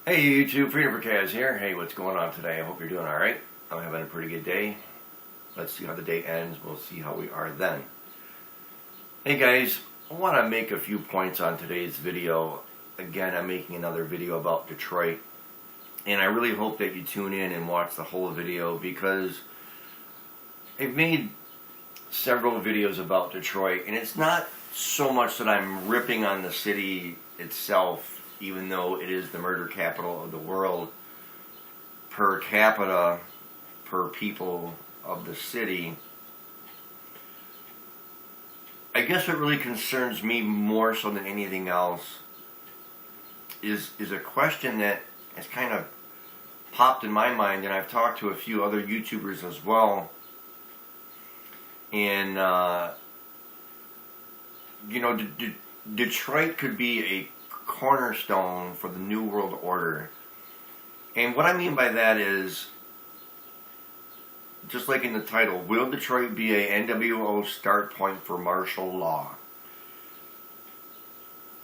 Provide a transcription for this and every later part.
Hey YouTube, Freedom for Kaz here. Hey, what's going on today? I hope you're doing alright. I'm having a pretty good day. Let's see how the day ends. We'll see how we are then. Hey guys, I want to make a few points on today's video. Again, I'm making another video about Detroit. And I really hope that you tune in and watch the whole video because I've made several videos about Detroit. And it's not so much that I'm ripping on the city itself, even though it is the murder capital of the world. Per capita, per people of the city, I guess what really concerns me more so than anything else is a question that has kind of popped in my mind, and I've talked to a few other YouTubers as well. And Detroit could be a cornerstone for the New World Order. And what I mean by that is, just like in the title, will Detroit be a NWO start point for martial law?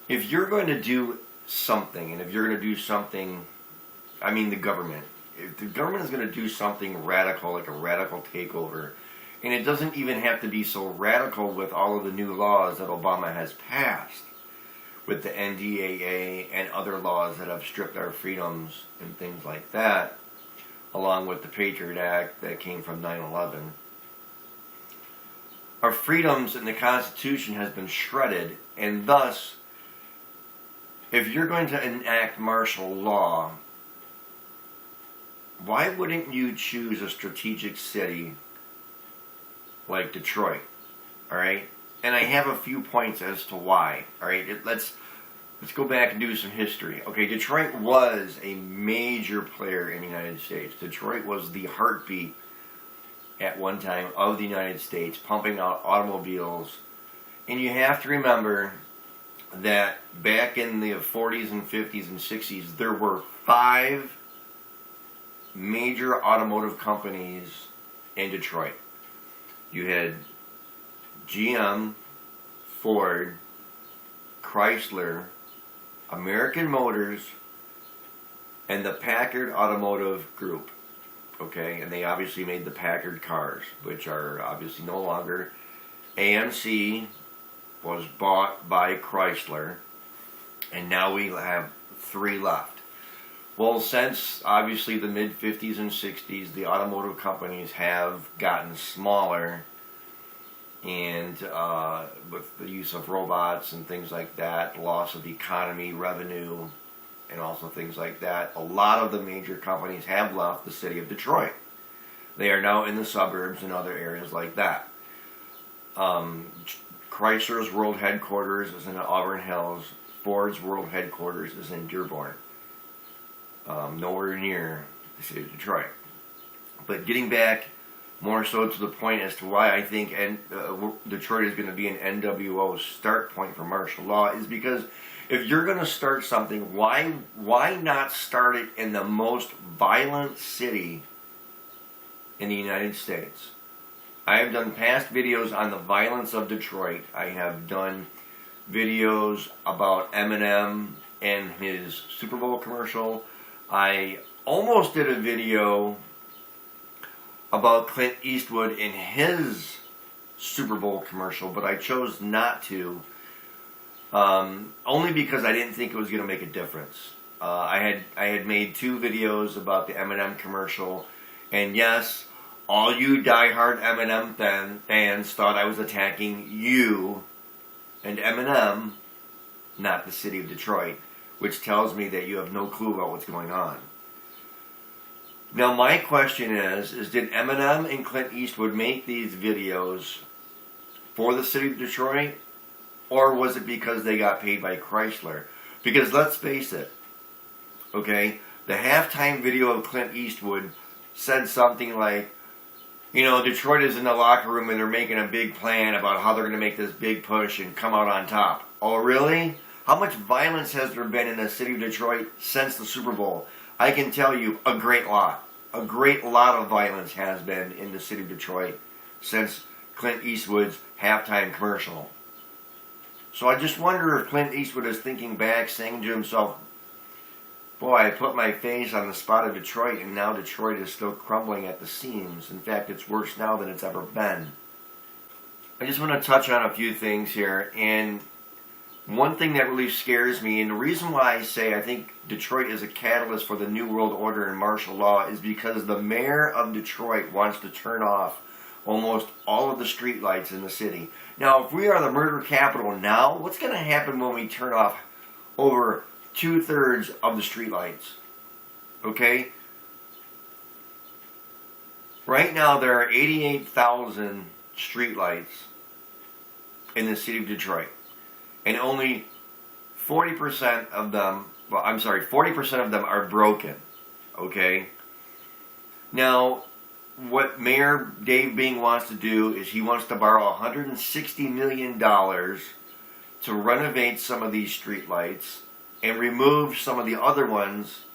If you're going to do something, and if you're going to do something, I mean the government, if the government is going to do something radical, like a radical takeover, and it doesn't even have to be so radical with all of the new laws that Obama has passed, with the NDAA and other laws that have stripped our freedoms and things like that, along with the Patriot Act that came from 9/11. Our freedoms and the Constitution has been shredded, and thus, if you're going to enact martial law, why wouldn't you choose a strategic city like Detroit? Alright? And I have a few points as to why. Alright, let's go back and do some history. Okay, Detroit was a major player in the United States. Detroit was the heartbeat at one time of the United States, pumping out automobiles. And you have to remember that back in the 40s and 50s and 60s, there were 5 major automotive companies in Detroit. You had GM, Ford, Chrysler, American Motors, and the Packard Automotive Group. Okay, and they obviously made the Packard cars, which are obviously no longer. AMC was bought by Chrysler, and now we have 3 left. Well, since obviously the mid-50s and 60s, the automotive companies have gotten smaller, and with the use of robots and things like that, loss of economy, revenue, and also things like that, a lot of the major companies have left the city of Detroit. They are now in the suburbs and other areas like that. Chrysler's world headquarters is in Auburn Hills. Ford's world headquarters is in Dearborn. Nowhere near the city of Detroit. But getting back more so to the point as to why I think Detroit is going to be an NWO start point for martial law is because if you're going to start something, why not start it in the most violent city in the United States? I have done past videos on the violence of Detroit. I have done videos about Eminem and his Superbowl commercial. I almost did a video about Clint Eastwood in his Super Bowl commercial, but I chose not to, only because I didn't think it was going to make a difference. I had made 2 videos about the Eminem commercial, and yes, all you diehard Eminem fans thought I was attacking you and Eminem, not the city of Detroit, which tells me that you have no clue about what's going on. Now my question is did Eminem and Clint Eastwood make these videos for the city of Detroit, or was it because they got paid by Chrysler? Because let's face it, okay, the halftime video of Clint Eastwood said something like, Detroit is in the locker room and they're making a big plan about how they're going to make this big push and come out on top. Oh really? How much violence has there been in the city of Detroit since the Super Bowl? I can tell you a great lot. A great lot of violence has been in the city of Detroit since Clint Eastwood's halftime commercial. So I just wonder if Clint Eastwood is thinking back, saying to himself, boy, I put my face on the spot of Detroit, and now Detroit is still crumbling at the seams. In fact, it's worse now than it's ever been. I just want to touch on a few things here, and one thing that really scares me, and the reason why I say I think Detroit is a catalyst for the New World Order and martial law, is because the mayor of Detroit wants to turn off almost all of the streetlights in the city. Now, if we are the murder capital now, what's going to happen when we turn off over 2/3 of the streetlights? Okay? Right now, there are 88,000 streetlights in the city of Detroit. And only 40% of them, 40% of them are broken. Okay? Now, what Mayor Dave Bing wants to do is he wants to borrow $160 million to renovate some of these streetlights and remove some of the other ones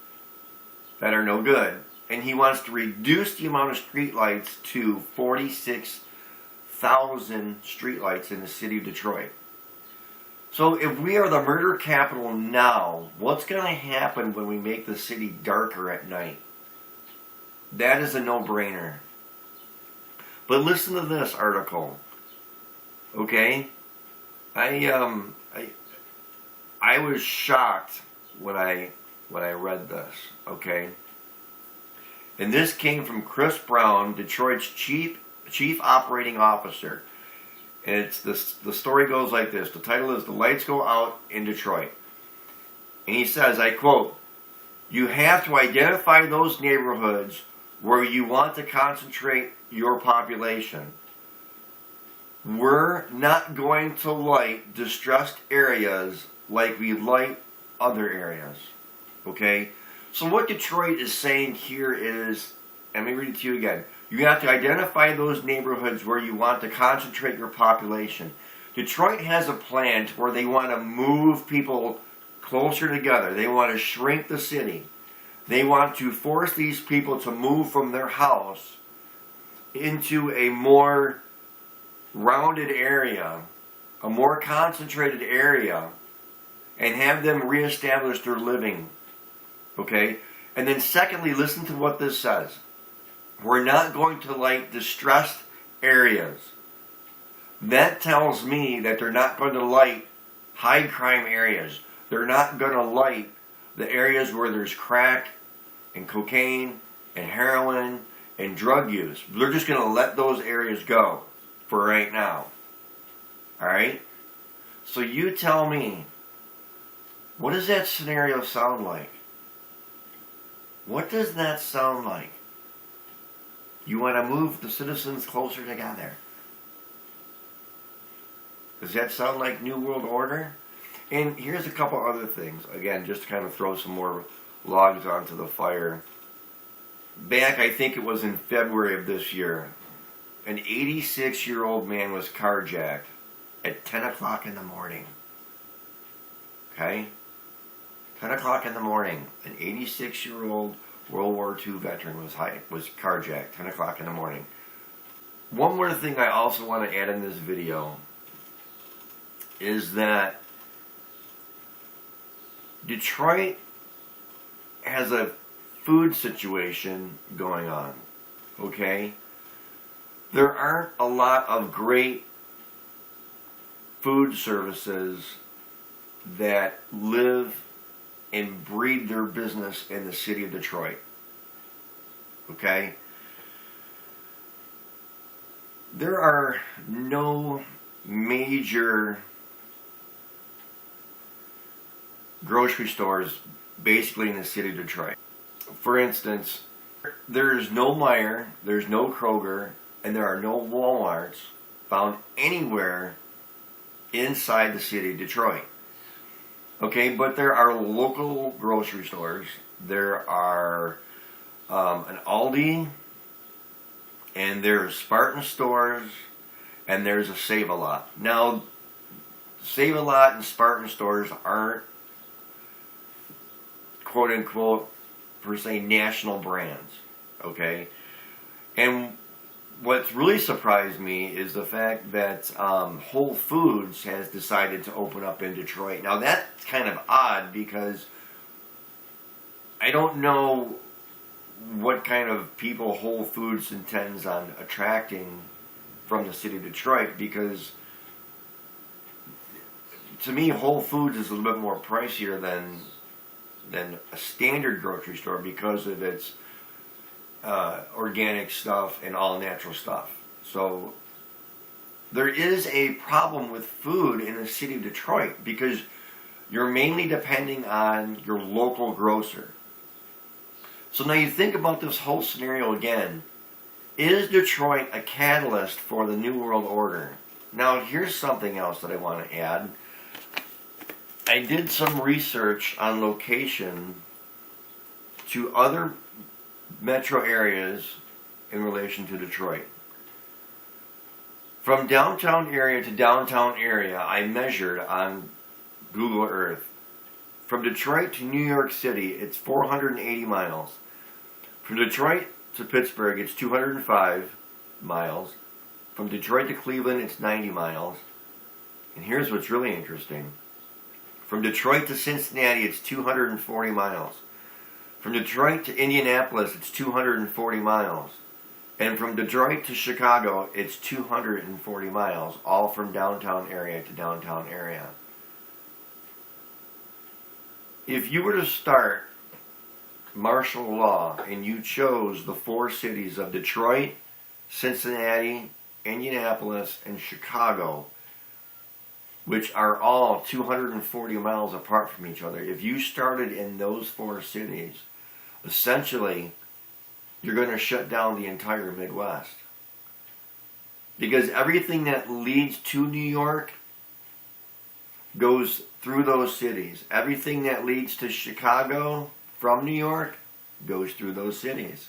that are no good. And he wants to reduce the amount of streetlights to 46,000 streetlights in the city of Detroit. So if we are the murder capital now, what's going to happen when we make the city darker at night? That is a no-brainer. But listen to this article. Okay? I was shocked when I read this, okay? And this came from Chris Brown, Detroit's chief operating officer. And it's the story goes like this. The title is "The Lights Go Out in Detroit." And he says, I quote, "You have to identify those neighborhoods where you want to concentrate your population. We're not going to light distressed areas like we light other areas." Okay? So what Detroit is saying here is, let me read it to you again. You have to identify those neighborhoods where you want to concentrate your population. Detroit has a plan to where they want to move people closer together. They want to shrink the city. They want to force these people to move from their house into a more rounded area, a more concentrated area, and have them reestablish their living. Okay? And then secondly, listen to what this says. We're not going to light distressed areas. That tells me that they're not going to light high crime areas. They're not going to light the areas where there's crack and cocaine and heroin and drug use. They're just going to let those areas go for right now. Alright? So you tell me, what does that scenario sound like? What does that sound like? You want to move the citizens closer together. Does that sound like New World Order? And here's a couple other things. Again, just to kind of throw some more logs onto the fire. Back, I think it was in February of this year, an 86-year-old man was carjacked at 10 o'clock in the morning. Okay? 10 o'clock in the morning, an 86-year-old World War II veteran was carjacked, 10 o'clock in the morning. One more thing I also want to add in this video is that Detroit has a food situation going on, okay? There aren't a lot of great food services that live and breed their business in the city of Detroit. Okay? There are no major grocery stores basically in the city of Detroit. For instance, there's no Meijer, there's no Kroger, and there are no Walmarts found anywhere inside the city of Detroit. Okay, but there are local grocery stores. There are an Aldi, and there's Spartan stores, and there's a Save-A-Lot. Now, Save-A-Lot and Spartan stores aren't, quote-unquote, per se, national brands. Okay? And what's really surprised me is the fact that Whole Foods has decided to open up in Detroit. Now that's kind of odd because I don't know what kind of people Whole Foods intends on attracting from the city of Detroit, because to me Whole Foods is a little bit more pricier than a standard grocery store because of its organic stuff and all natural stuff. So there is a problem with food in the city of Detroit because you're mainly depending on your local grocer. So now you think about this whole scenario again. Is Detroit a catalyst for the New World Order? Now here's something else that I want to add. I did some research on location to other metro areas in relation to Detroit. From downtown area to downtown area, I measured on Google Earth. From Detroit to New York City, it's 480 miles. From Detroit to Pittsburgh, it's 205 miles. From Detroit to Cleveland, it's 90 miles. And here's what's really interesting. From Detroit to Cincinnati, it's 240 miles. From Detroit to Indianapolis, it's 240 miles. And from Detroit to Chicago, it's 240 miles, all from downtown area to downtown area. If you were to start martial law and you chose the four cities of Detroit, Cincinnati, Indianapolis, and Chicago, which are all 240 miles apart from each other, if you started in those four cities, essentially you're going to shut down the entire Midwest. Because everything that leads to New York goes through those cities. Everything that leads to Chicago from New York goes through those cities.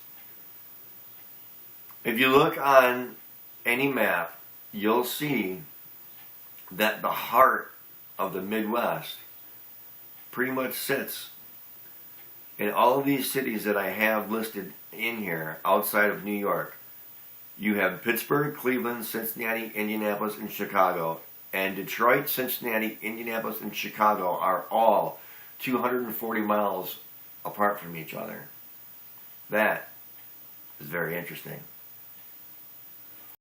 If you look on any map, you'll see that the heart of the Midwest pretty much sits in all of these cities that I have listed in here outside of New York. You have Pittsburgh, Cleveland, Cincinnati, Indianapolis, and Chicago. And Detroit, Cincinnati, Indianapolis, and Chicago are all 240 miles apart from each other. That is very interesting.